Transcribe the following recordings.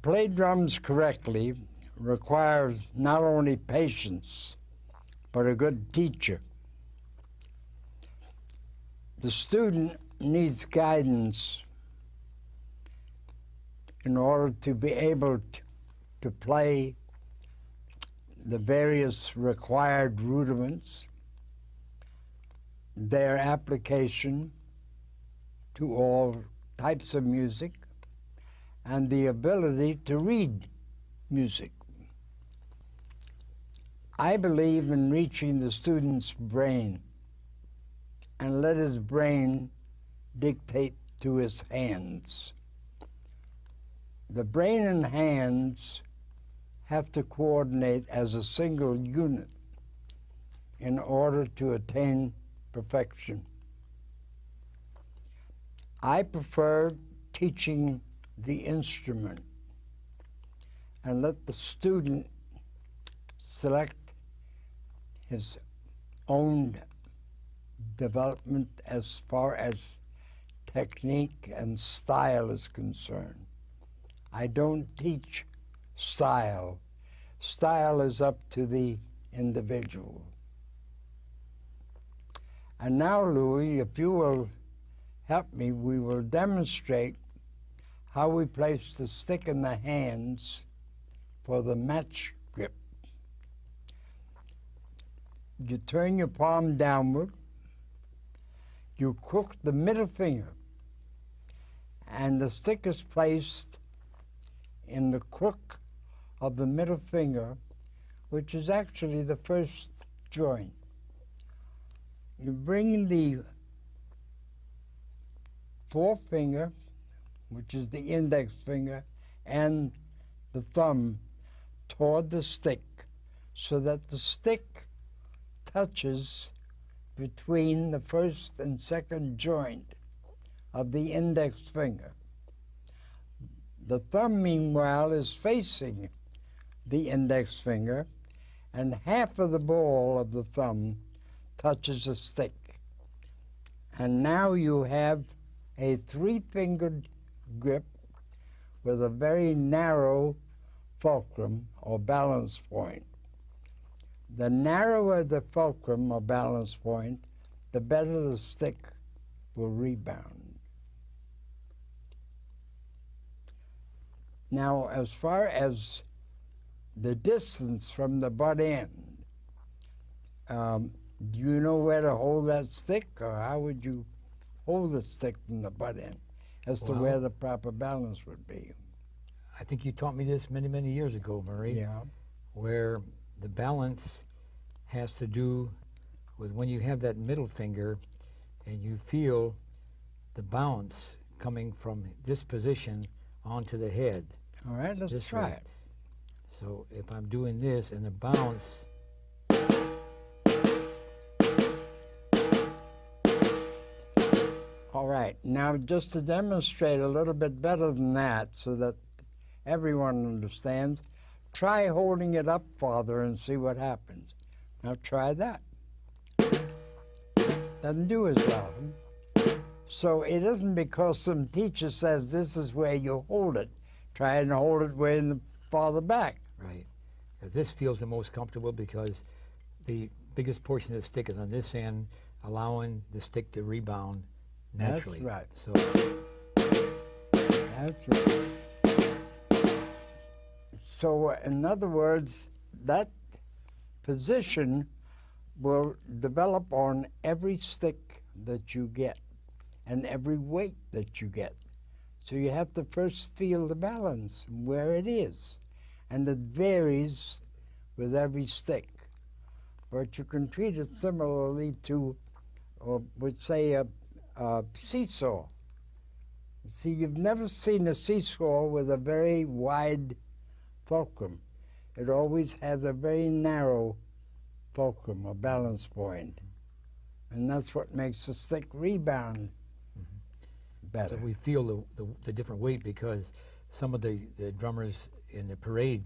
play drums correctly requires not only patience, but a good teacher. The student needs guidance in order to be able to play the various required rudiments, their application to all types of music, and the ability to read music. I believe in reaching the student's brain and let his brain dictate to his hands. The brain and hands have to coordinate as a single unit in order to attain perfection. I prefer teaching the instrument and let the student select his own development as far as technique and style is concerned. I don't teach style. Style is up to the individual. And now, Louie, if you will help me, we will demonstrate how we place the stick in the hands for the match grip. You turn your palm downward, you crook the middle finger, and the stick is placed in the crook of the middle finger, which is actually the first joint. You bring the forefinger, which is the index finger, and the thumb toward the stick so that the stick touches between the first and second joint of the index finger. The thumb, meanwhile, is facing the index finger, and half of the ball of the thumb touches the stick. And now you have a three-fingered grip with a very narrow fulcrum or balance point. The narrower the fulcrum or balance point, the better the stick will rebound. Now, as far as the distance from the butt end, do you know where to hold that stick, or how would you hold the stick from the butt end as to where the proper balance would be? I think you taught me this many, many years ago, Murray. Yeah. Where the balance has to do with when you have that middle finger and you feel the bounce coming from this position onto the head. All right, let's try it. So if I'm doing this and the bounce, all right, now just to demonstrate a little bit better than that so that everyone understands, try holding it up farther and see what happens. Now try that. Doesn't do as well. So it isn't because some teacher says this is where you hold it. Try and hold it way in the farther back. right? This feels the most comfortable because the biggest portion of the stick is on this end, allowing the stick to rebound naturally. That's right. So That's right. So in other words, that position will develop on every stick that you get and every weight that you get. So you have to first feel the balance, where it is. And it varies with every stick. But you can treat it similarly to, would say, a seesaw. See, you've never seen a seesaw with a very wide fulcrum. It always has a very narrow fulcrum, a balance point. And that's what makes the stick rebound better. So we feel the different weight because some of the drummers in the parade,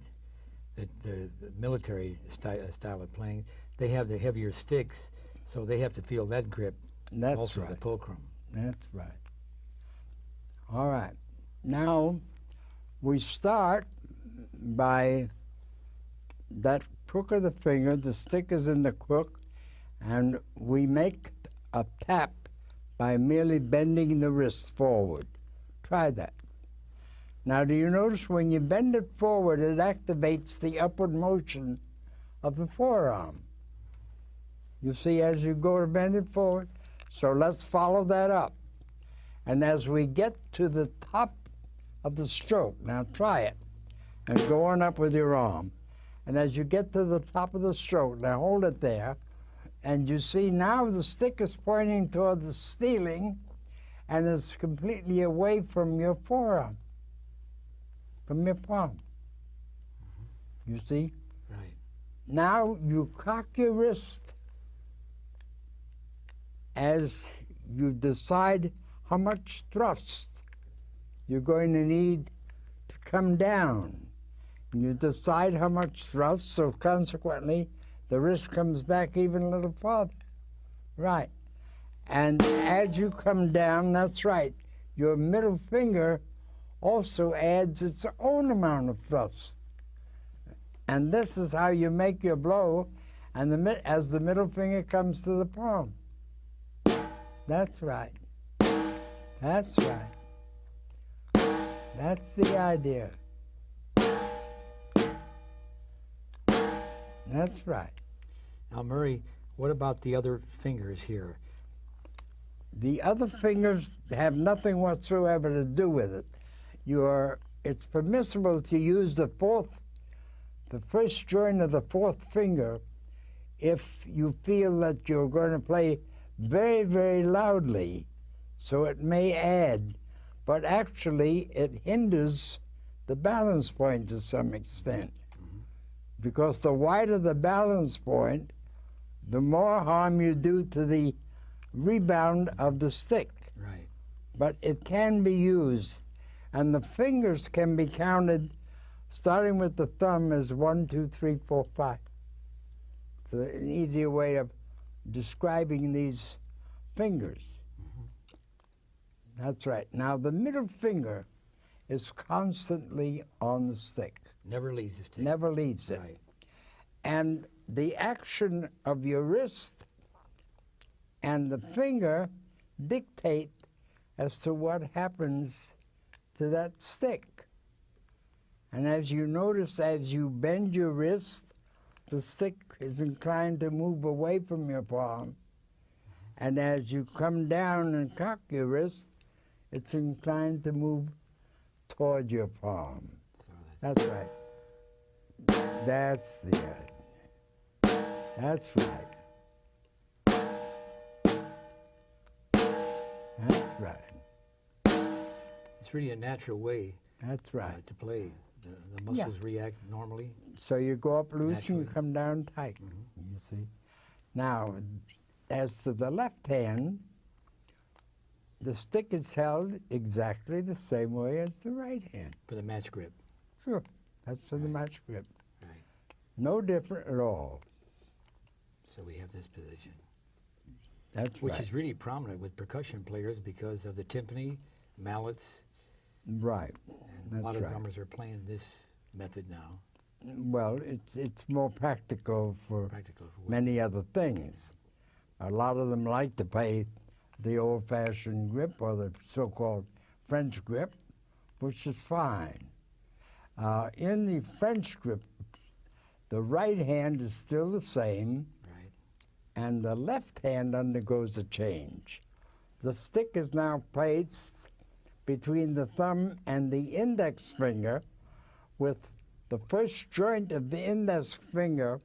the military style of playing, they have the heavier sticks, so they have to feel that grip. That's also right. the fulcrum. That's right. All right. Now, We start by that crook of the finger, the stick is in the crook, and we make a tap by merely bending the wrist forward. Try that. Now, do you notice when you bend it forward, it activates the upward motion of the forearm? You see, as you go to bend it forward. So let's follow that up. And as we get to the top of the stroke, now try it, and go on up with your arm. And as you get to the top of the stroke, now hold it there, and you see now the stick is pointing toward the ceiling and is completely away from your forearm, from your palm. You see? Right. Now you cock your wrist as you decide how much thrust you're going to need to come down. You decide how much thrust, so consequently, the wrist comes back even a little farther. Right. And as you come down, that's right, your middle finger also adds its own amount of thrust. And this is how you make your blow, and as the middle finger comes to the palm. That's right. That's right. That's the idea. That's right. Now, Murray, what about the other fingers here? The other fingers have nothing whatsoever to do with it. It's permissible to use the first joint of the fourth finger if you feel that you're going to play very, very loudly, so it may add, but actually it hinders the balance point to some extent. Because the wider the balance point, the more harm you do to the rebound of the stick. Right. But it can be used, and the fingers can be counted starting with the thumb as 1, 2, 3, 4, 5. It's an easier way of describing these fingers. That's right. Now, the middle finger is constantly on the stick. Never leaves the stick. Never leaves it. Right. And the action of your wrist and the finger dictate as to what happens to that stick. And as you notice, as you bend your wrist, the stick is inclined to move away from your palm. And as you come down and cock your wrist, it's inclined to move toward your palm. So That's right. That's the idea. That's right. That's right. it's really a natural way That's right. to play. The muscles react normally. So you go up loose and Naturally. you come down tight, you see. Now, as to the left hand, the stick is held exactly the same way as the right hand. For the match grip. Sure, that's for the Right. match grip. Right. No different at all. So we have this position. That's Which right. is really prominent with percussion players because of the timpani, mallets, Right. and That's a lot of right. drummers are playing this method now. Well, it's more practical for Practical for what- many other things. A lot of them like to play the old-fashioned grip or the so-called French grip, which is fine. In the French grip, the right hand is still the same, Right. and the left hand undergoes a change. The stick is now placed between the thumb and the index finger, with the first joint of the index finger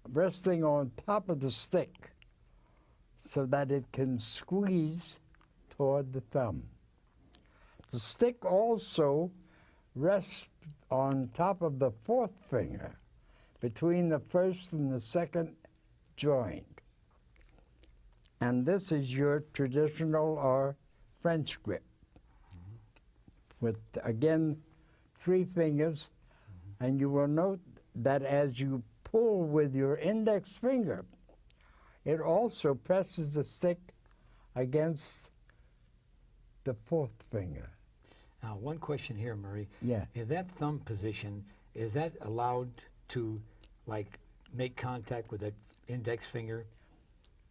resting on top of the stick so that it can squeeze toward the thumb. The stick also rests on top of the fourth finger between the first and the second joint. And this is your traditional or French grip with, again, 3 fingers. And you will note that as you pull with your index finger, it also presses the stick against the fourth finger. Now, one question here, Murray. Yeah. In that thumb position, is that allowed to, like, make contact with that index finger?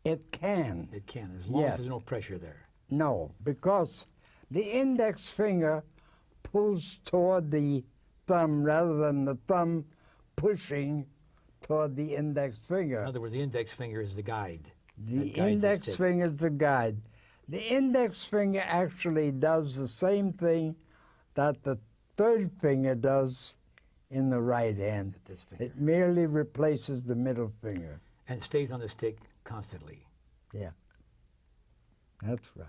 It can. It can, as long Yes. as there's no pressure there. No, because the index finger pulls toward the thumb rather than the thumb pushing toward the index In finger. other words, the index finger is the guide. The that guides index stick. finger is the guide. The index finger actually does the same thing that the third finger does in the right hand. With this finger. It merely replaces the middle finger. And stays on the stick constantly. Yeah, that's right.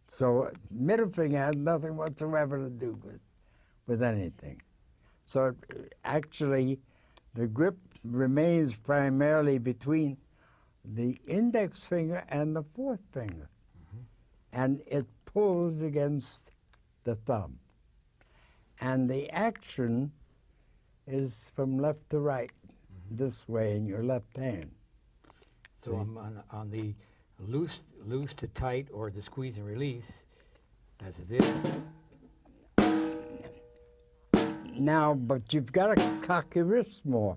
So middle finger has nothing whatsoever to do with anything. So actually, the grip remains primarily between the index finger and the fourth finger, and it pulls against the thumb. And the action is from left to right, this way in your left hand. So I'm on the loose to tight, or the squeeze and release, that's this. Now, but you've got to cock your wrist more.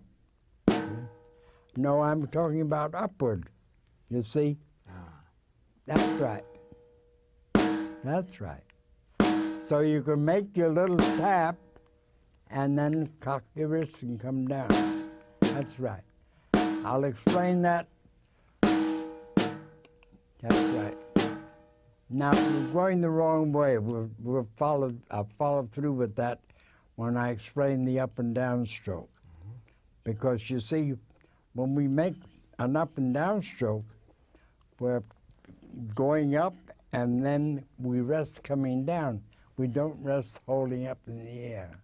No, I'm talking about upward, you see? Ah. That's right. That's right. So you can make your little tap and then cock your wrist and come down. That's right. I'll explain that. That's right. Now, you're going the wrong way. I'll follow through with that when I explain the up and down stroke. Because you see, when we make an up and down stroke, we're going up and then we rest coming down. We don't rest holding up in the air.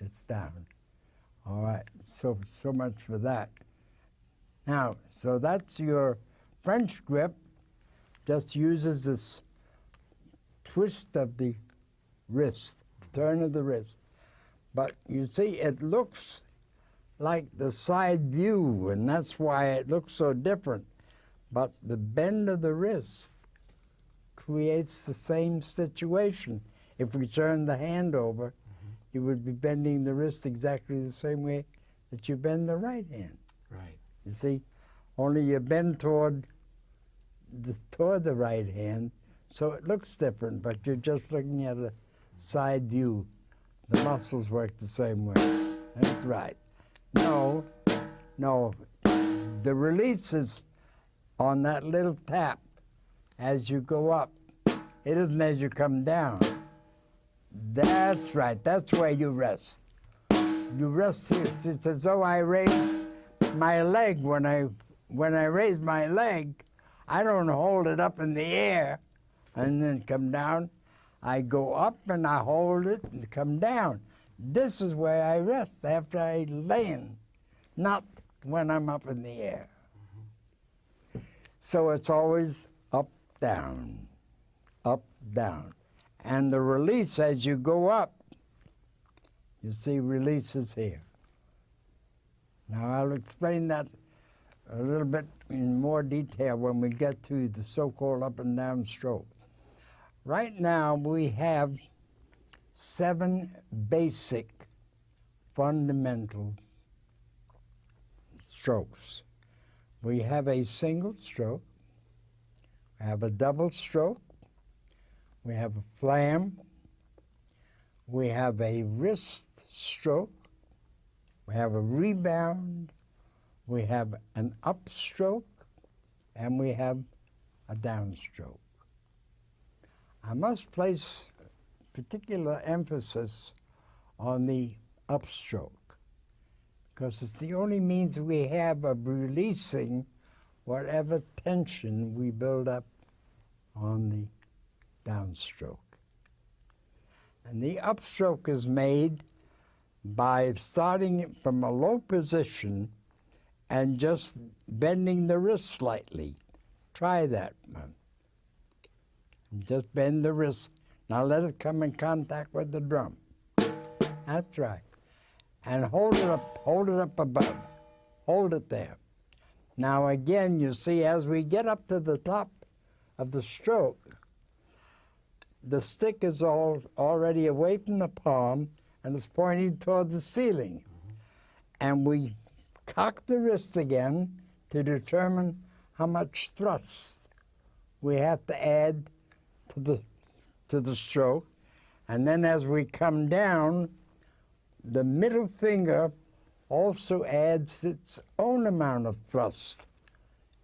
It's down. All right, so much for that. Now, so that's your French grip. Just uses this twist of the wrist, turn of the wrist. But you see, it looks like the side view, and that's why it looks so different. But the bend of the wrist creates the same situation. If we turn the hand over, you would be bending the wrist exactly the same way that you bend the right hand. Right. You see, only you bend toward the right hand, so it looks different, but you're just looking at a side view. The muscles work the same way. That's right. No, the release is on that little tap as you go up. It isn't as you come down. That's right. That's where you rest. You rest here. It's as though I raise my leg. When I raise my leg, I don't hold it up in the air and then come down. I go up and I hold it and come down. This is where I rest after I land, not when I'm up in the air. So it's always up, down, up, down. And the release as you go up, you see releases here. Now I'll explain that a little bit in more detail when we get to the so-called up and down stroke. Right now we have 7 basic fundamental strokes. We have a single stroke, we have a double stroke, we have a flam, we have a wrist stroke, we have a rebound, we have an upstroke, and we have a downstroke. I must place particular emphasis on the upstroke because it's the only means we have of releasing whatever tension we build up on the downstroke. And the upstroke is made by starting it from a low position and just bending the wrist slightly. Try that one. Just bend the wrist. Now let it come in contact with the drum. That's right. And hold it up above. Hold it there. Now again, you see, as we get up to the top of the stroke, the stick is already away from the palm and it's pointing toward the ceiling. And we cock the wrist again to determine how much thrust we have to add to the stroke. And then as we come down, the middle finger also adds its own amount of thrust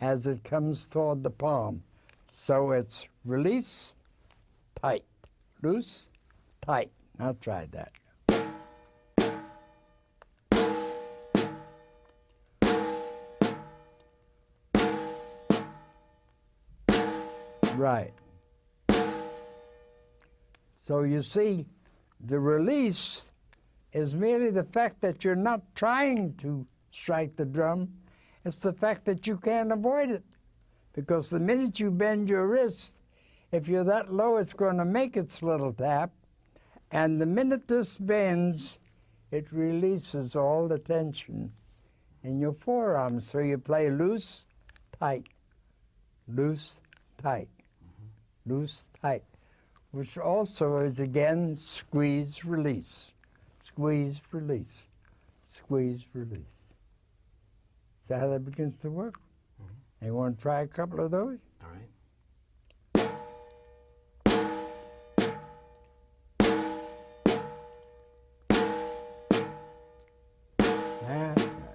as it comes toward the palm. So it's release, tight, loose, tight. Now try that. Right. So you see, the release is merely the fact that you're not trying to strike the drum. It's the fact that you can't avoid it. Because the minute you bend your wrist, if you're that low, it's going to make its little tap. And the minute this bends, it releases all the tension in your forearm. So you play loose, tight, loose, tight, loose, tight, which also is, again, squeeze, release, squeeze, release, squeeze, release. See how that begins to work? You want to try a couple of those? All right. That's right.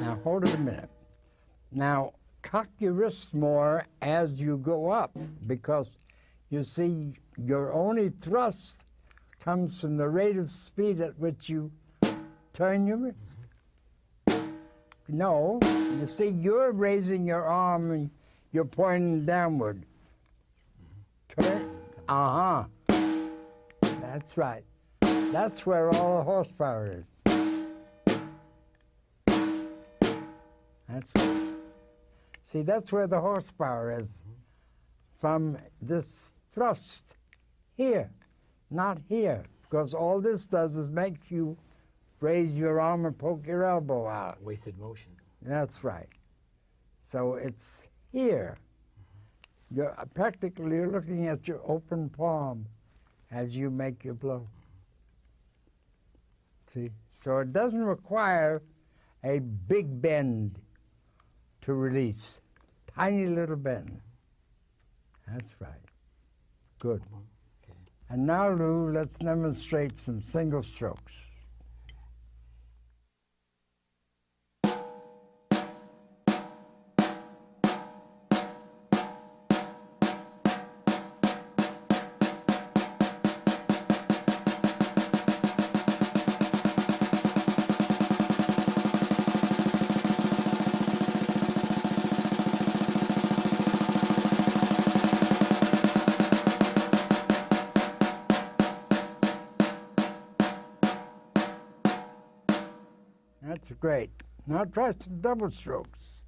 Now hold it a minute. Now cock your wrist more as you go up, because you see your only thrust comes from the rate of speed at which you turn your wrist. No, you see, you're raising your arm and you're pointing downward. Turn. Uh-huh. That's right. That's where all the horsepower is. That's right. See, that's where the horsepower is. From this thrust here, not here. Because all this does is make you raise your arm and poke your elbow out. Wasted motion. That's right. So it's here. You're practically looking at your open palm as you make your blow. See? So it doesn't require a big bend to release. Tiny little bend. That's right. Good. Okay. And now, Lou, let's demonstrate some single strokes. That's great. Now try some double strokes.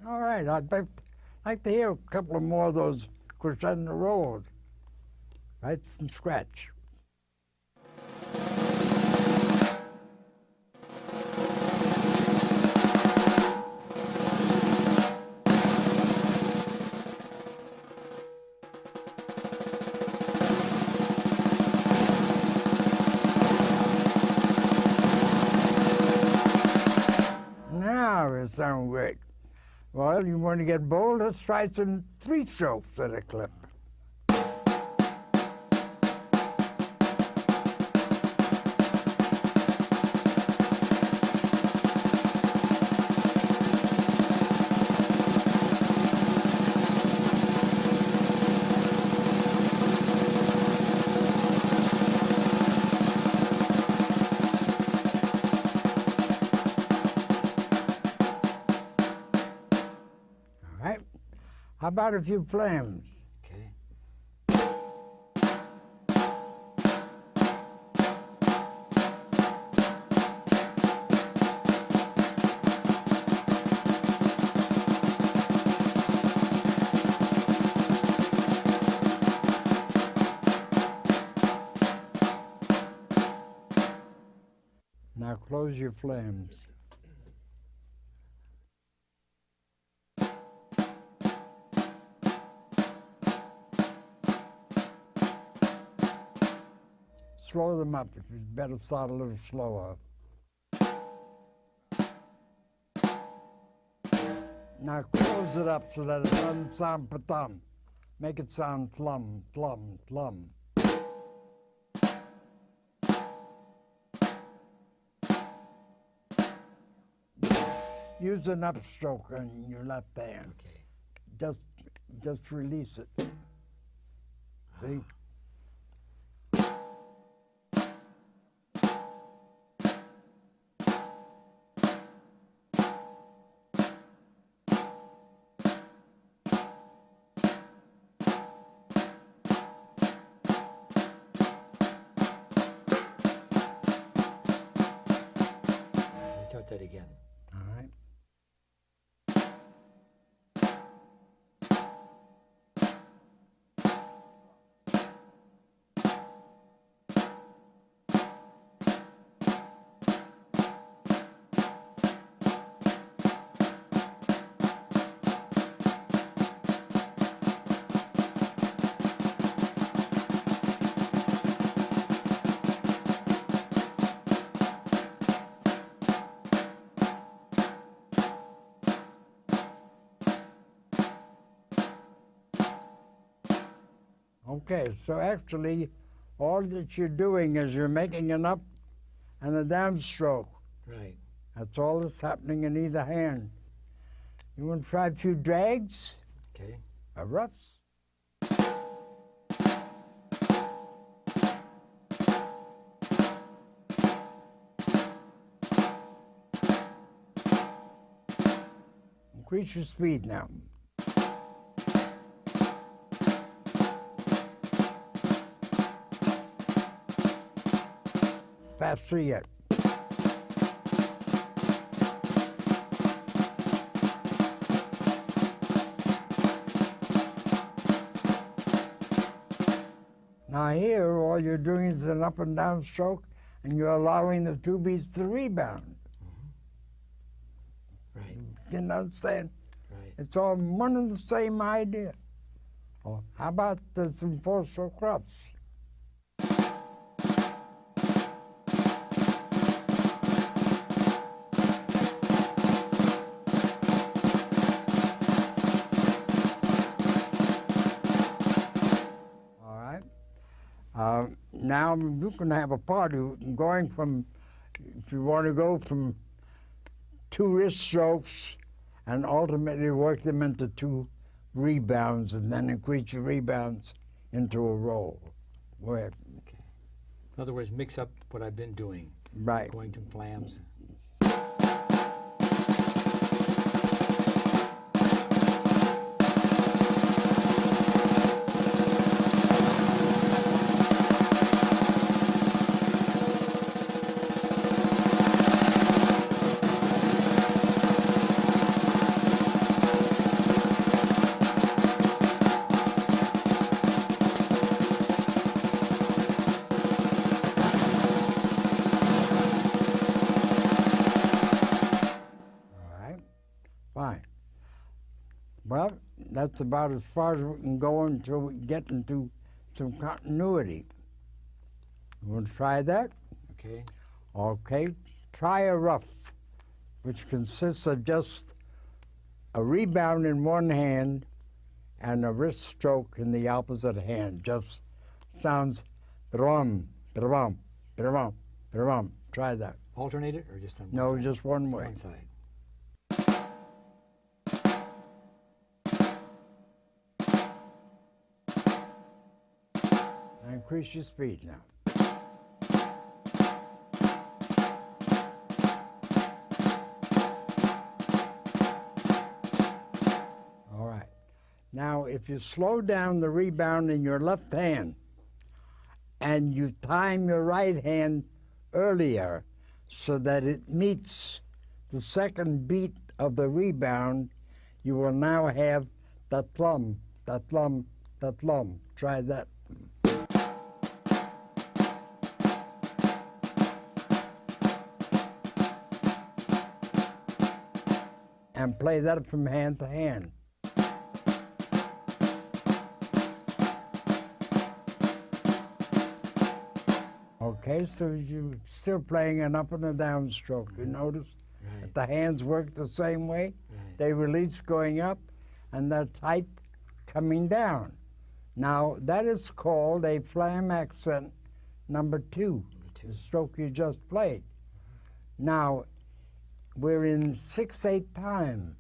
All right, I'd like to hear a couple of more of those crescendo rolls, right from scratch. Now it sounds great. Well, you want to get bold? Let's try some 3 strokes at a clip. How about a few flames? Okay. Now close your flames. Slow them up. It's better start a little slower. Now close it up so that it doesn't sound patum. Make it sound plum, plum, plum. Use an upstroke on your left hand. Okay. Just release it. See? Start that again. All right. Okay, so actually, all that you're doing is you're making an up and a downstroke. Right. That's all that's happening in either hand. You want to try a few drags? Okay. A roughs? Increase your speed now. Faster yet. Now here, all you're doing is an up and down stroke, and you're allowing the two beats to rebound. Right. You can understand? Right. It's all one and the same idea. Or how about some four-stroke roughs? Now you can have a party going from, if you want to go from two wrist strokes and ultimately work them into two rebounds and then increase your rebounds into a roll. Go ahead. Okay. In other words, mix up what I've been doing. Right. Going to flams. Fine. Well, that's about as far as we can go until we get into some continuity. You want to try that? Okay. Okay. Try a rough, which consists of just a rebound in one hand and a wrist stroke in the opposite hand. Just sounds drum, drum, drum, drum. Try that. Alternate it or just on one No, side? just one way. One side. Increase your speed now. All right. Now if you slow down the rebound in your left hand and you time your right hand earlier so that it meets the second beat of the rebound, you will now have the thumb, the thumb, the thumb. Try that. And play that from hand to hand. Okay, so you're still playing an up and a down stroke. You notice that the hands work the same way. They release going up, and they're tight coming down. Now, that is called a flam accent number 2, the stroke you just played. Now, we're in 6/8 time.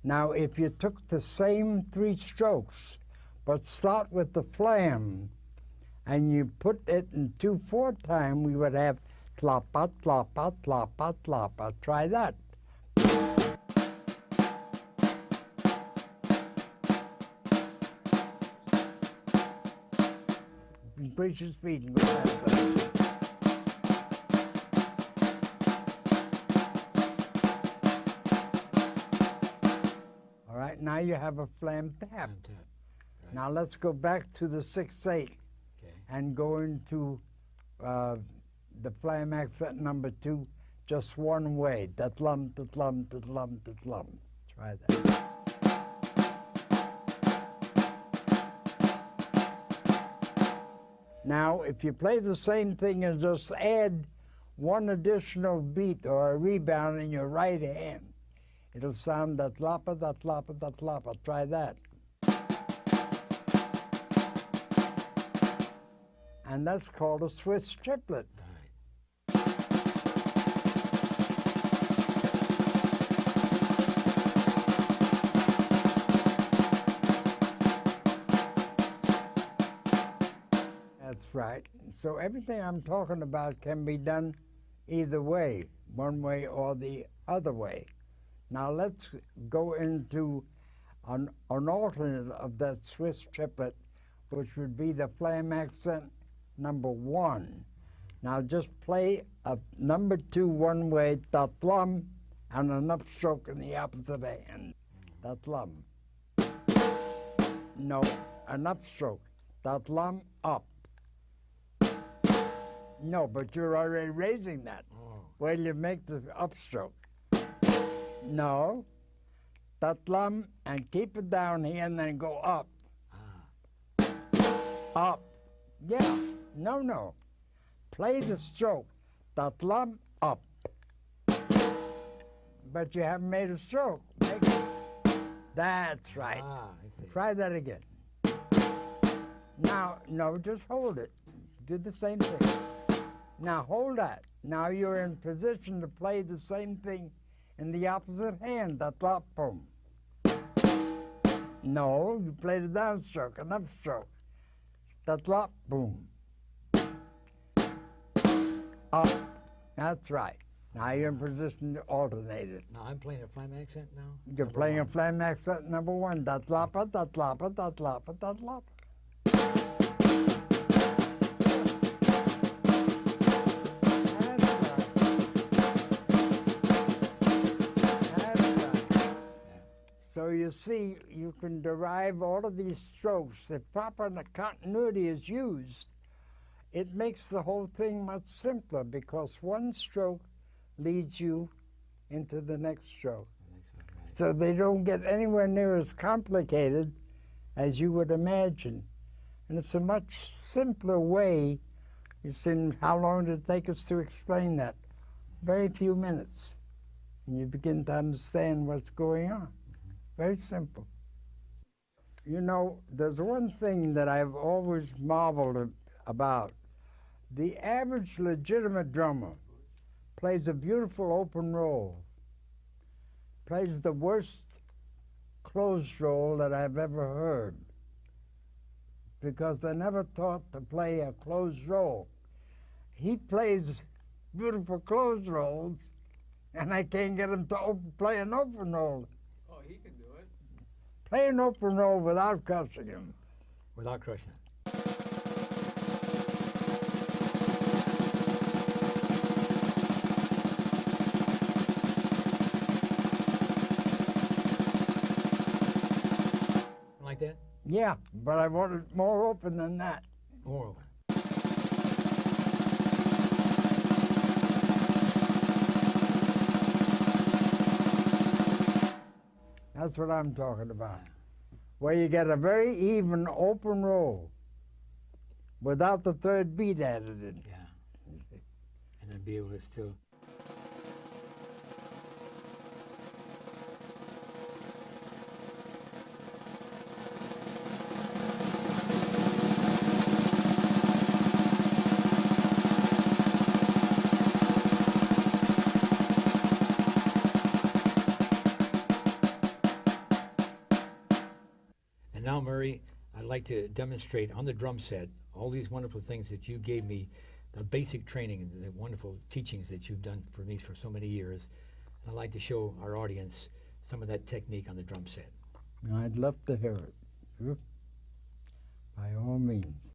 Now, if you took the same 3 strokes, but start with the flam, and you put it in 2/4 time, we would have tlapa, tlapa, tlapa, tlapa. Try that. Increase your speed and go faster. All right, now you have a flam tap. Right. Now let's go back to the 6/8 and go into the flam accent number 2 just one way. Da-tlum, da-tlum, da-tlum, da-tlum. Try that. Now, if you play the same thing and just add one additional beat or a rebound in your right hand, it'll sound da-tlapa, da-tlapa, da-tlapa. Try that. And that's called a Swiss triplet. That's right. So everything I'm talking about can be done either way, one way or the other way. Now let's go into an alternate of that Swiss triplet, which would be the flam accent number 1. Now just play a number 2 one way, da thumb, and an upstroke in the opposite hand. Da thumb. No, an upstroke. Da thumb, up. No, but you're already raising that. Well, you make the upstroke. No. Da thumb, and keep it down here, and then go up. Up. Yeah. No. Play the stroke. Da thumb, up. But you haven't made a stroke. Make it. That's right. I see. Try that again. Now, no, just hold it. Do the same thing. Now hold that. Now you're in position to play the same thing in the opposite hand. Da tlop, boom. No, you played a downstroke, an upstroke. Da tlop, boom. Up. That's right. Now you're in position to alternate it. Now I'm playing a flam accent now? You're playing a flam accent number 1. Da tlapa, da tlapa, da tlapa, da tlapa. So you see, you can derive all of these strokes. If proper continuity is used, it makes the whole thing much simpler because one stroke leads you into the next stroke. So they don't get anywhere near as complicated as you would imagine. And it's a much simpler way. You've seen how long did it take us to explain that? Very few minutes. And you begin to understand what's going on. Very simple. You know, there's one thing that I've always marveled about. The average legitimate drummer plays a beautiful open roll, plays the worst closed roll that I've ever heard, because they're never taught to play a closed roll. He plays beautiful closed rolls, and I can't get him to play an open roll. Oh, he can do it. Play an open roll without crushing him. Without crushing it. Like that? Yeah, but I want it more open than that. More open. That's what I'm talking about. Where you get a very even open roll without the third beat added in. Yeah. And then be able to still. And now, Murray, I'd like to demonstrate on the drum set all these wonderful things that you gave me, the basic training and the wonderful teachings that you've done for me for so many years. And I'd like to show our audience some of that technique on the drum set. I'd love to hear it. Sure. By all means.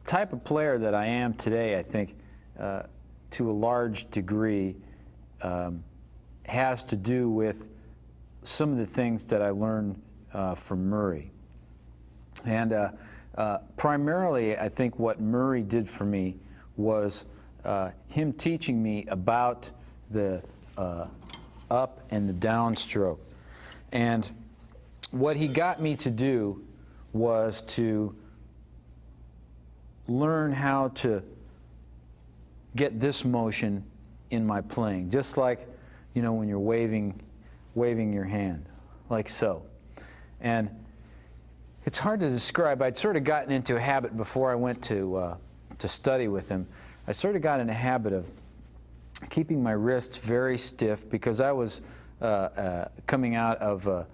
type of player that I am today, I think, to a large degree, has to do with some of the things that I learned from Murray. And primarily, I think what Murray did for me was him teaching me about the up and the downstroke. And what he got me to do was to learn how to get this motion in my playing, just like, you know, when you're waving your hand, like so. And it's hard to describe. I'd sort of gotten into a habit before I went to study with him. I sort of got in a habit of keeping my wrists very stiff because I was coming out of a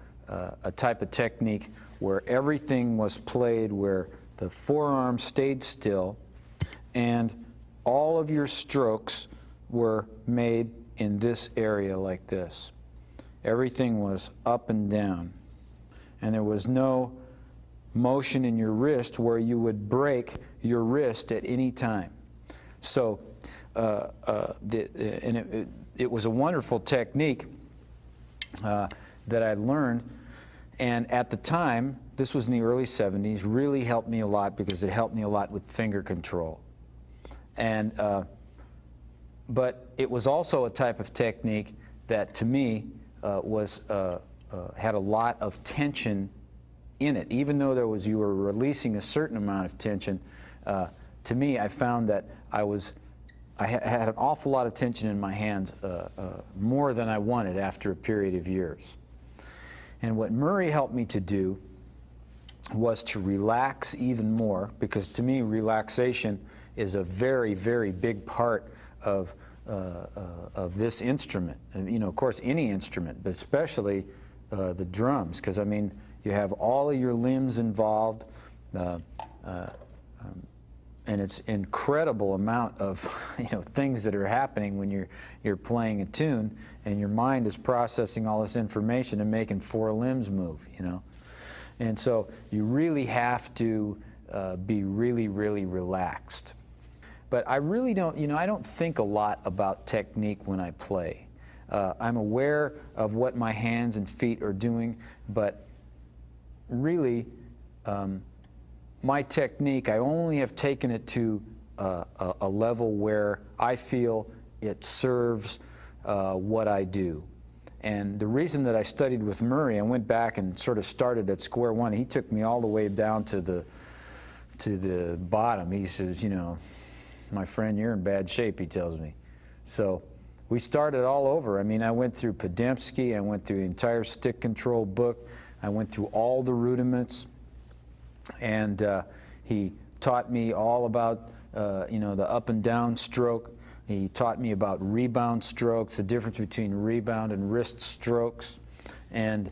type of technique where everything was played where the forearm stayed still and all of your strokes were made in this area like this. Everything was up and down, and there was no motion in your wrist where you would break your wrist at any time. So it was a wonderful technique that I learned, and at the time, this was in the early 70s, really helped me a lot because it helped me a lot with finger control. And but it was also a type of technique that to me had a lot of tension in it. Even though you were releasing a certain amount of tension, to me I found that I had an awful lot of tension in my hands, more than I wanted after a period of years. And what Murray helped me to do was to relax even more, because to me relaxation is a very, very big part of this instrument. And, you know, of course, any instrument, but especially the drums, because I mean, you have all of your limbs involved, and it's incredible amount of things that are happening when you're playing a tune, and your mind is processing all this information and making four limbs move, and so you really have to be really, really relaxed. But I really don't, I don't think a lot about technique when I play. I'm aware of what my hands and feet are doing, but really, my technique, I only have taken it to a level where I feel it serves what I do. And the reason that I studied with Murray, I went back and sort of started at square one. He took me all the way down to the bottom. He says, my friend, you're in bad shape, he tells me. So we started all over. I mean, I went through Podemsky, I went through the entire stick control book, I went through all the rudiments, and he taught me all about the up and down stroke. He taught me about rebound strokes, the difference between rebound and wrist strokes, and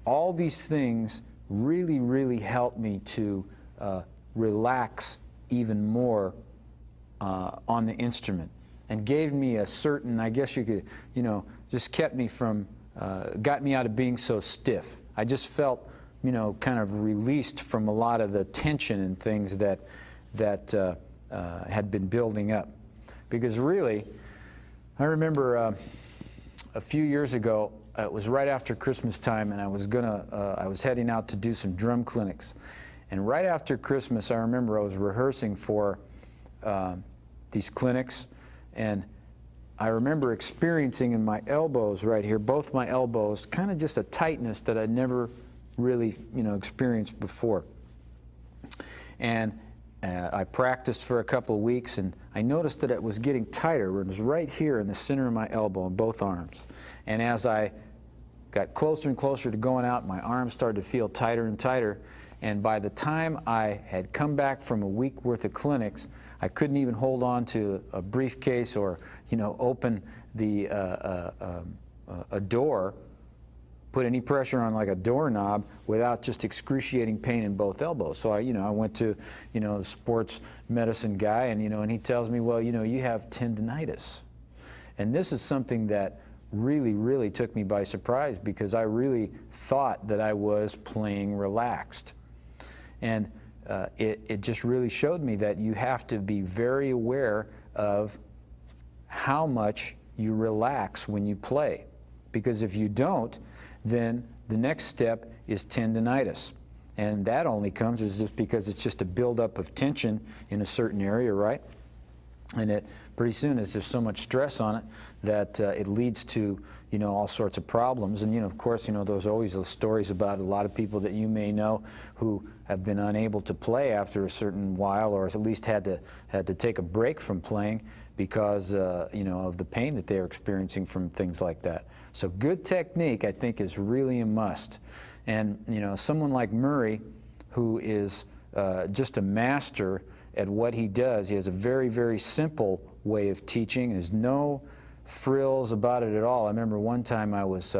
all these things really, really helped me to relax even more on the instrument, and gave me a certain, I guess you could, just kept me from, got me out of being so stiff. I just felt, kind of released from a lot of the tension and things that had been building up. Because really, I remember a few years ago, it was right after Christmas time, and I was heading out to do some drum clinics. And right after Christmas, I remember I was rehearsing for these clinics, and I remember experiencing in my elbows right here, both my elbows, kind of just a tightness that I'd never really, experienced before. And I practiced for a couple of weeks, and I noticed that it was getting tighter. It was right here in the center of my elbow in both arms. And as I got closer and closer to going out, my arms started to feel tighter and tighter. And by the time I had come back from a week worth of clinics, I couldn't even hold on to a briefcase or, open a door, put any pressure on like a doorknob without just excruciating pain in both elbows. So I went to, the sports medicine guy, and, and he tells me, well, you have tendinitis. And this is something that really, really took me by surprise, because I really thought that I was playing relaxed. And it just really showed me that you have to be very aware of how much you relax when you play. Because if you don't, then the next step is tendinitis. And that only comes is just because it's just a buildup of tension in a certain area, right? And it pretty soon, as there's so much stress on it, that it leads to, you know, all sorts of problems. And, you know, of course, you know, there's always those stories about a lot of people that you may know who have been unable to play after a certain while, or at least had to take a break from playing because, you know, of the pain that they're experiencing from things like that. So good technique, I think, is really a must. And, you know, someone like Murray, who is just a master at what he does, he has a very, very simple way of teaching. There's no frills about it at all. I remember one time I was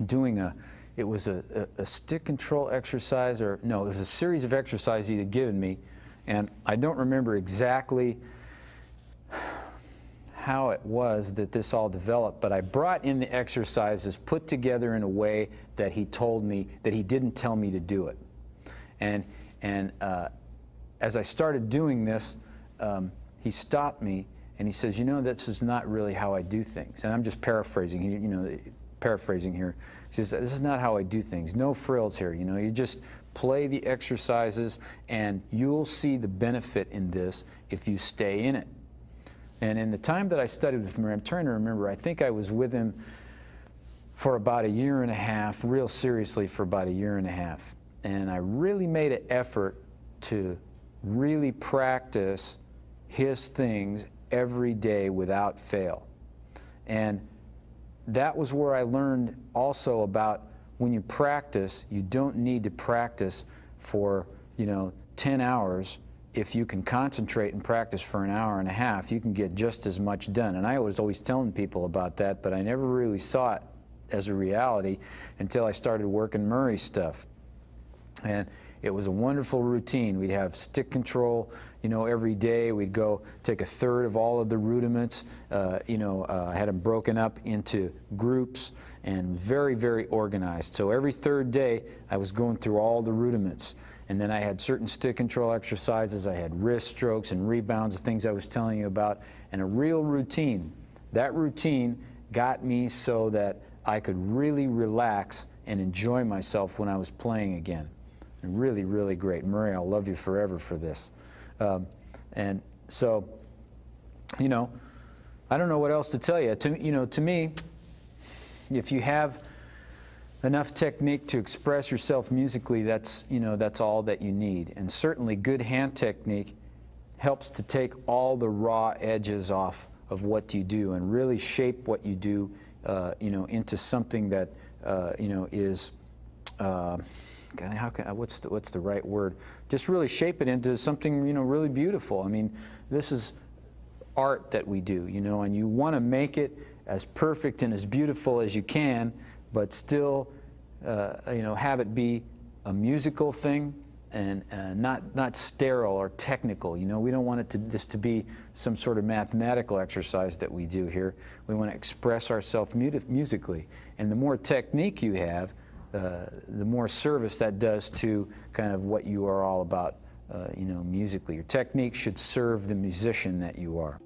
doing a stick control exercise, or no, it was a series of exercises he had given me, and I don't remember exactly how it was that this all developed, but I brought in the exercises put together in a way that he told me, that he didn't tell me to do it. And as I started doing this, he stopped me and he says, you know, this is not really how I do things. And I'm just paraphrasing, you know, paraphrasing here. He says, this is not how I do things. No frills here, you know, you just play the exercises and you'll see the benefit in this if you stay in it. And in the time that I studied with him, I'm trying to remember, I think I was with him for about 1.5 years, real seriously for about 1.5 years. And I really made an effort to really practice his things every day without fail. And that was where I learned also about when you practice, you don't need to practice for, you know, 10 hours. If you can concentrate and practice for 1.5 hours, you can get just as much done. And I was always telling people about that, but I never really saw it as a reality until I started working Murray stuff. And it was a wonderful routine. We'd have stick control, you know, every day. We'd go take 1/3 of all of the rudiments. I had them broken up into groups and very, very organized. So every 3rd day, I was going through all the rudiments. And then I had certain stick control exercises. I had wrist strokes and rebounds, the things I was telling you about, and a real routine. That routine got me so that I could really relax and enjoy myself when I was playing again. And really, really great. Murray, I'll love you forever for this. And so, you know, I don't know what else to tell you. To me, if you have enough technique to express yourself musically, that's all that you need. And certainly good hand technique helps to take all the raw edges off of what you do and really shape what you do, into something that, is, what's the right word? Just really shape it into something, really beautiful. I mean, this is art that we do, and you want to make it as perfect and as beautiful as you can, but still, have it be a musical thing and not sterile or technical. We don't want it to be some sort of mathematical exercise that we do here. We want to express ourselves musically, and the more technique you have, the more service that does to kind of what you are all about, musically. Your technique should serve the musician that you are.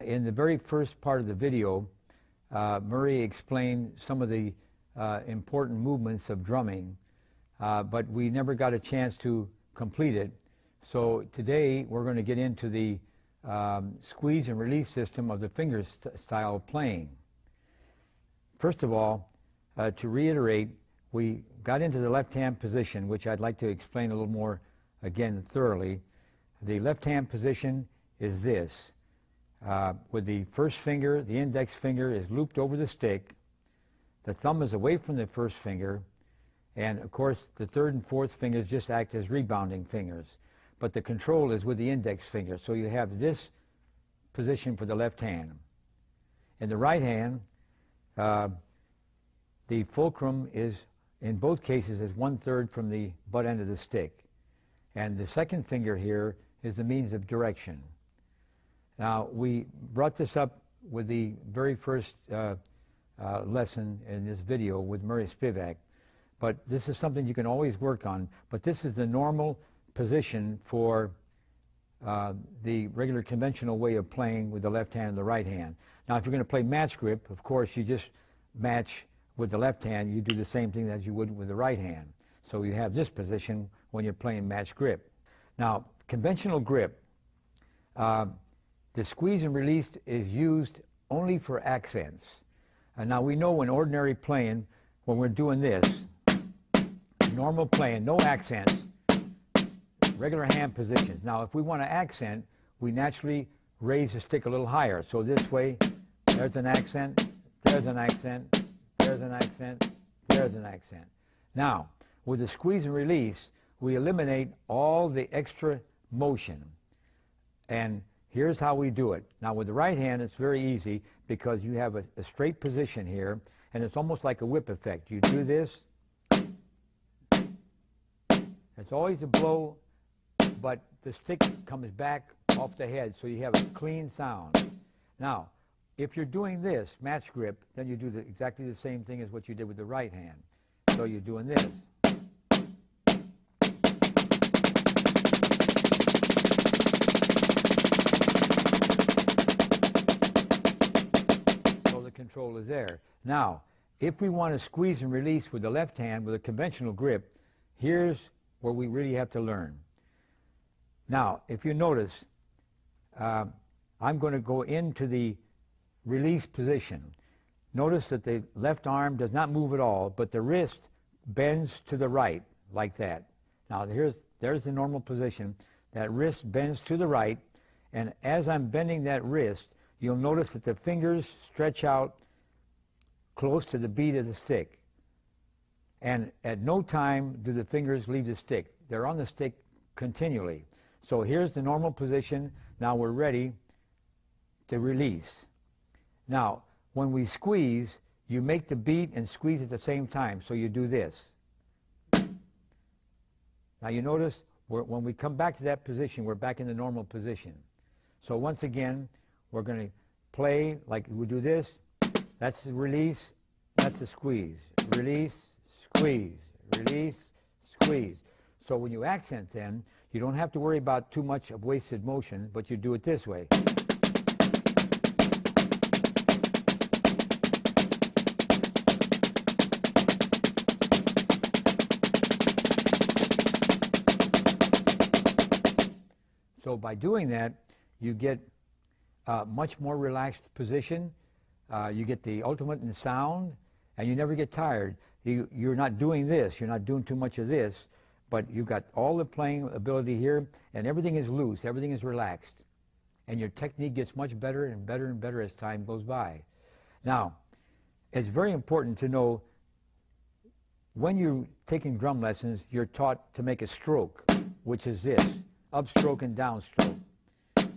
In the very first part of the video, Murray explained some of the important movements of drumming, but we never got a chance to complete it. So today we're going to get into the squeeze and release system of the finger style playing. First of all, to reiterate, we got into the left hand position, which I'd like to explain a little more again thoroughly. The left hand position is this. With the first finger, the index finger is looped over the stick, the thumb is away from the first finger, and of course the third and fourth fingers just act as rebounding fingers. But the control is with the index finger, so you have this position for the left hand. In the right hand, the fulcrum is, in both cases, is 1/3 from the butt end of the stick. And the second finger here is the means of direction. Now, we brought this up with the very first lesson in this video with Murray Spivack, but this is something you can always work on. But this is the normal position for the regular conventional way of playing with the left hand and the right hand. Now, if you're going to play match grip, of course, you just match with the left hand. You do the same thing as you would with the right hand. So you have this position when you're playing match grip. Now, conventional grip, the squeeze and release is used only for accents. And now we know in ordinary playing, when we're doing this, normal playing, no accents, regular hand positions. Now, if we want to accent, we naturally raise the stick a little higher. So this way, there's an accent, there's an accent, there's an accent, there's an accent. Now, with the squeeze and release, we eliminate all the extra motion. And here's how we do it. Now, with the right hand, it's very easy because you have a straight position here, and it's almost like a whip effect. You do this. It's always a blow, but the stick comes back off the head, so you have a clean sound. Now, if you're doing this, match grip, then you do exactly the same thing as what you did with the right hand. So you're doing this. So the control is there. Now, if we want to squeeze and release with the left hand with a conventional grip, here's where we really have to learn. Now, if you notice, I'm going to go into the release position. Notice that the left arm does not move at all, but the wrist bends to the right, like that. Now, there's the normal position. That wrist bends to the right, and as I'm bending that wrist, you'll notice that the fingers stretch out close to the beat of the stick. And at no time do the fingers leave the stick. They're on the stick continually. So here's the normal position. Now we're ready to release. Now, when we squeeze, you make the beat and squeeze at the same time. So you do this. Now you notice when we come back to that position, we're back in the normal position. So once again, we're going to play like we do this. That's the release. That's the squeeze. Release, squeeze, release, squeeze. So when you accent then, you don't have to worry about too much of wasted motion, but you do it this way. So by doing that, you get a much more relaxed position. You get the ultimate in sound, and you never get tired. You're not doing this. You're not doing too much of this, but you've got all the playing ability here, and everything is loose. Everything is relaxed. And your technique gets much better and better and better as time goes by. Now, it's very important to know when you're taking drum lessons, you're taught to make a stroke, which is this, upstroke and downstroke.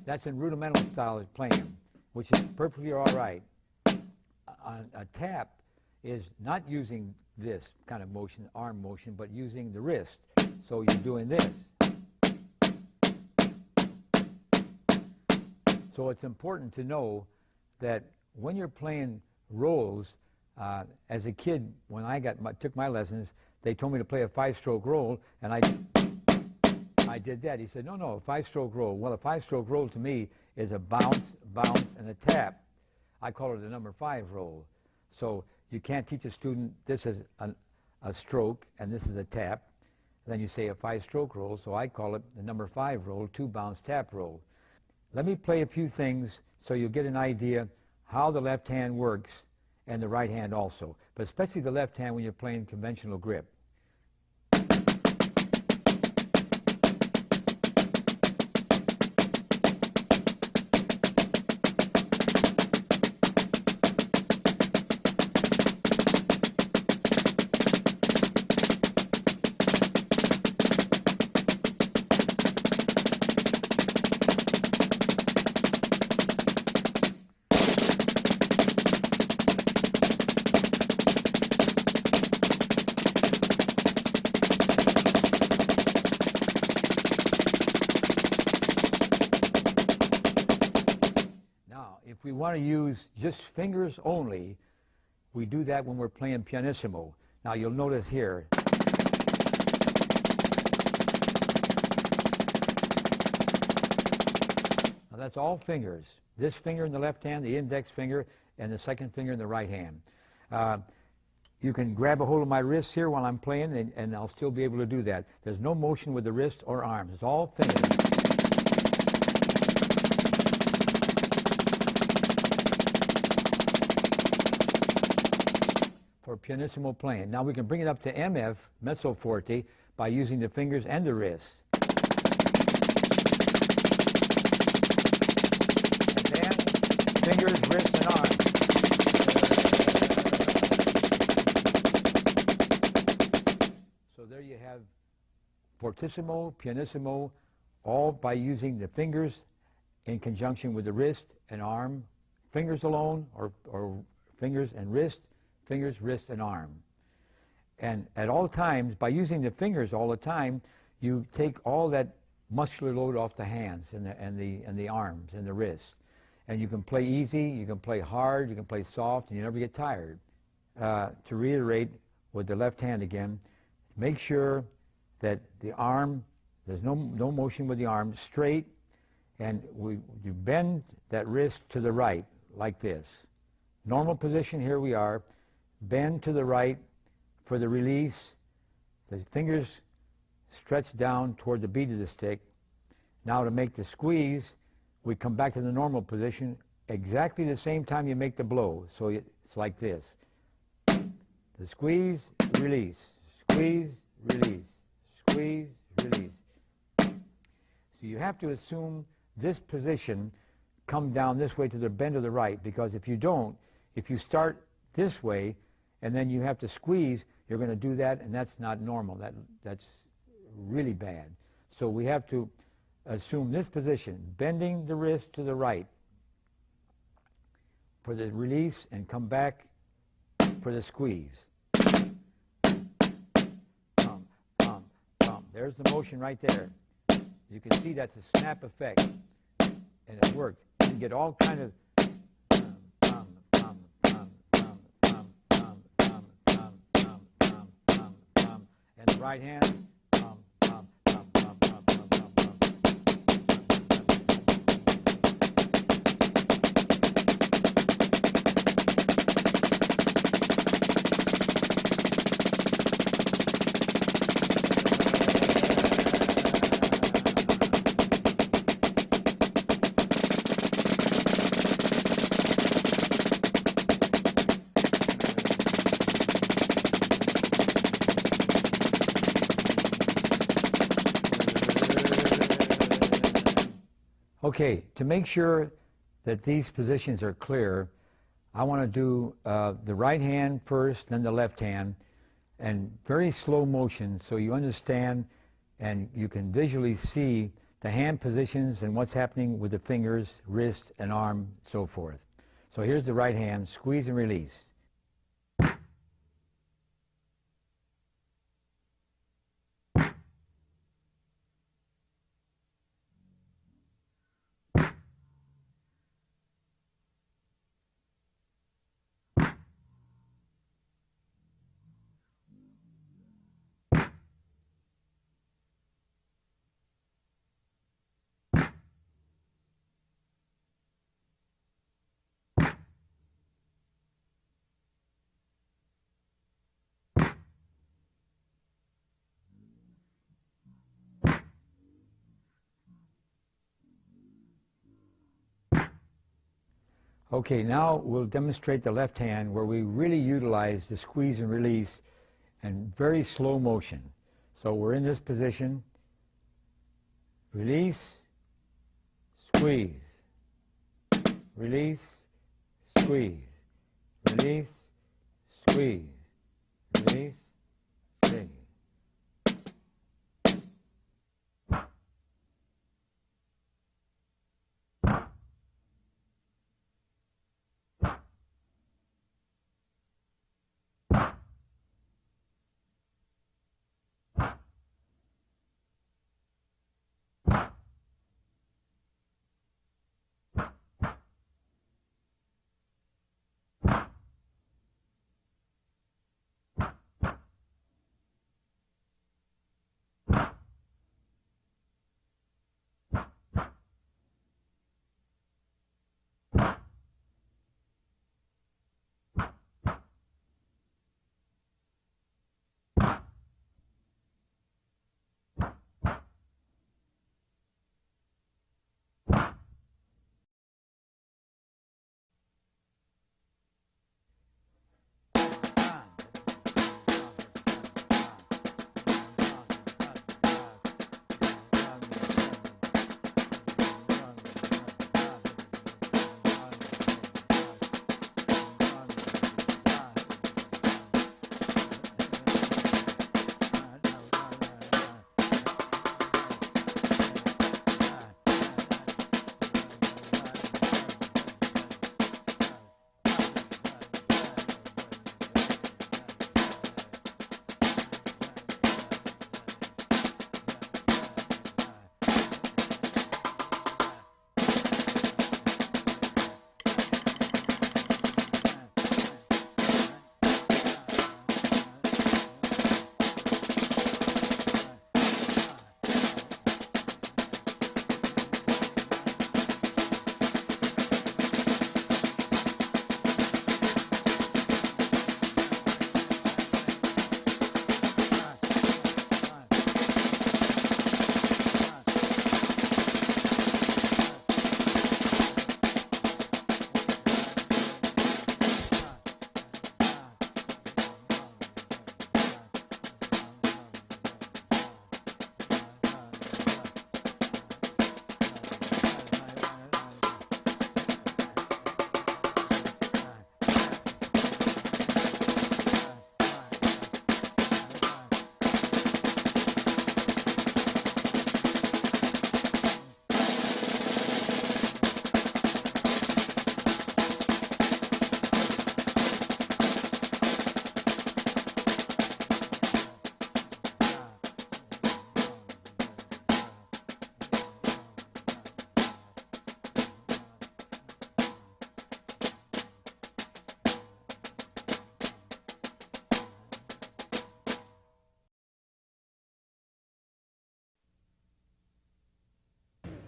That's in rudimental style of playing, which is perfectly all right. A tap is not using this kind of motion, arm motion, but using the wrist. So you're doing this. So it's important to know that when you're playing rolls, as a kid, when I took my lessons, they told me to play a 5-stroke roll, and I I did that. He said, no, a 5-stroke roll. Well, a 5-stroke roll to me is a bounce, bounce, and a tap. I call it a number 5 roll. So you can't teach a student this is a stroke and this is a tap. Then you say a 5-stroke roll, so I call it the number 5 roll, 2-bounce tap roll. Let me play a few things so you'll get an idea how the left hand works and the right hand also, but especially the left hand when you're playing conventional grip. If we want to use just fingers only, we do that when we're playing pianissimo. Now you'll notice here, now that's all fingers. This finger in the left hand, the index finger, and the second finger in the right hand. You can grab a hold of my wrists here while I'm playing, and I'll still be able to do that. There's no motion with the wrist or arms. It's all fingers. For pianissimo playing. Now we can bring it up to MF, mezzo forte, by using the fingers and the wrists. And then fingers, wrists, and arms. So there you have fortissimo, pianissimo, all by using the fingers in conjunction with the wrist and arm, fingers alone, or fingers and wrist, fingers, wrist, and arm. And at all times, by using the fingers all the time, you take all that muscular load off the hands and the arms and the wrists. And you can play easy, you can play hard, you can play soft, and you never get tired. To reiterate with the left hand again, make sure that the arm, there's no motion with the arm, straight, and you bend that wrist to the right like this. Normal position, here we are. Bend to the right for the release. The fingers stretch down toward the bead of the stick. Now to make the squeeze, we come back to the normal position exactly the same time you make the blow. So it's like this. The squeeze, release, squeeze, release, squeeze, release. So you have to assume this position, come down this way to the bend of the right, because if you don't, if you start this way and then you have to squeeze, you're going to do that, and that's not normal. That's really bad. So we have to assume this position, bending the wrist to the right for the release and come back for the squeeze. There's the motion right there. You can see that's a snap effect, and it worked. You can get all kind of and the right hand. Okay, to make sure that these positions are clear, I want to do the right hand first, then the left hand, and very slow motion so you understand and you can visually see the hand positions and what's happening with the fingers, wrist, and arm, so forth. So here's the right hand, squeeze and release. Okay, now we'll demonstrate the left hand where we really utilize the squeeze and release in very slow motion. So we're in this position, release, squeeze, release, squeeze, release, squeeze, release, squeeze.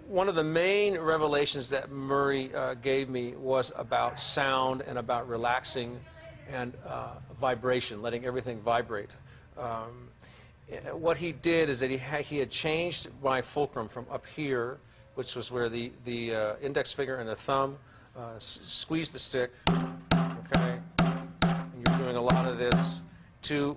One of the main revelations that Murray gave me was about sound and about relaxing and vibration, letting everything vibrate. What he did is that he had changed my fulcrum from up here, which was where the index finger and the thumb squeeze the stick, okay, and you're doing a lot of this, to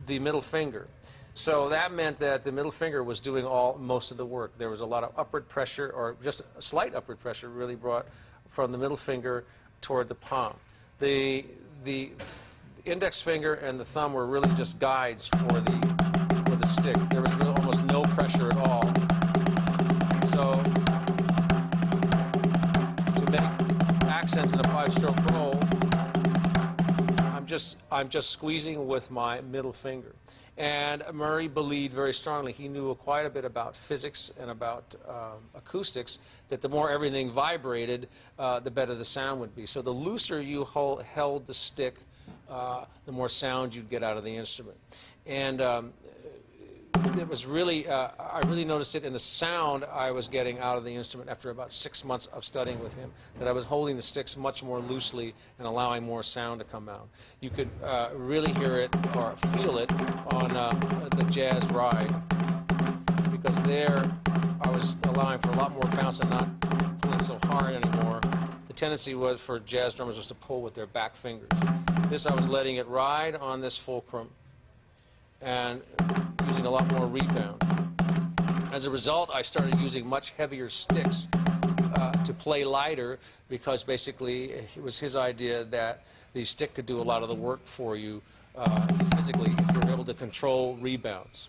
the middle finger. So that meant that the middle finger was doing most of the work. There was a lot of upward pressure, or just a slight upward pressure, really brought from the middle finger toward the palm. The index finger and the thumb were really just guides for the stick. There was really almost no pressure at all. So to make accents in a 5-stroke roll, I'm just squeezing with my middle finger. And Murray believed very strongly, he knew quite a bit about physics and about acoustics, that the more everything vibrated, the better the sound would be. So the looser you held the stick, the more sound you'd get out of the instrument. And it was really, I really noticed it in the sound I was getting out of the instrument after about 6 months of studying with him, that I was holding the sticks much more loosely and allowing more sound to come out. You could really hear it or feel it on the jazz ride, because there I was allowing for a lot more bounce and not pulling so hard anymore. The tendency was for jazz drummers was to pull with their back fingers. This, I was letting it ride on this fulcrum and using a lot more rebound. As a result, I started using much heavier sticks to play lighter, because basically it was his idea that the stick could do a lot of the work for you physically if you're able to control rebounds.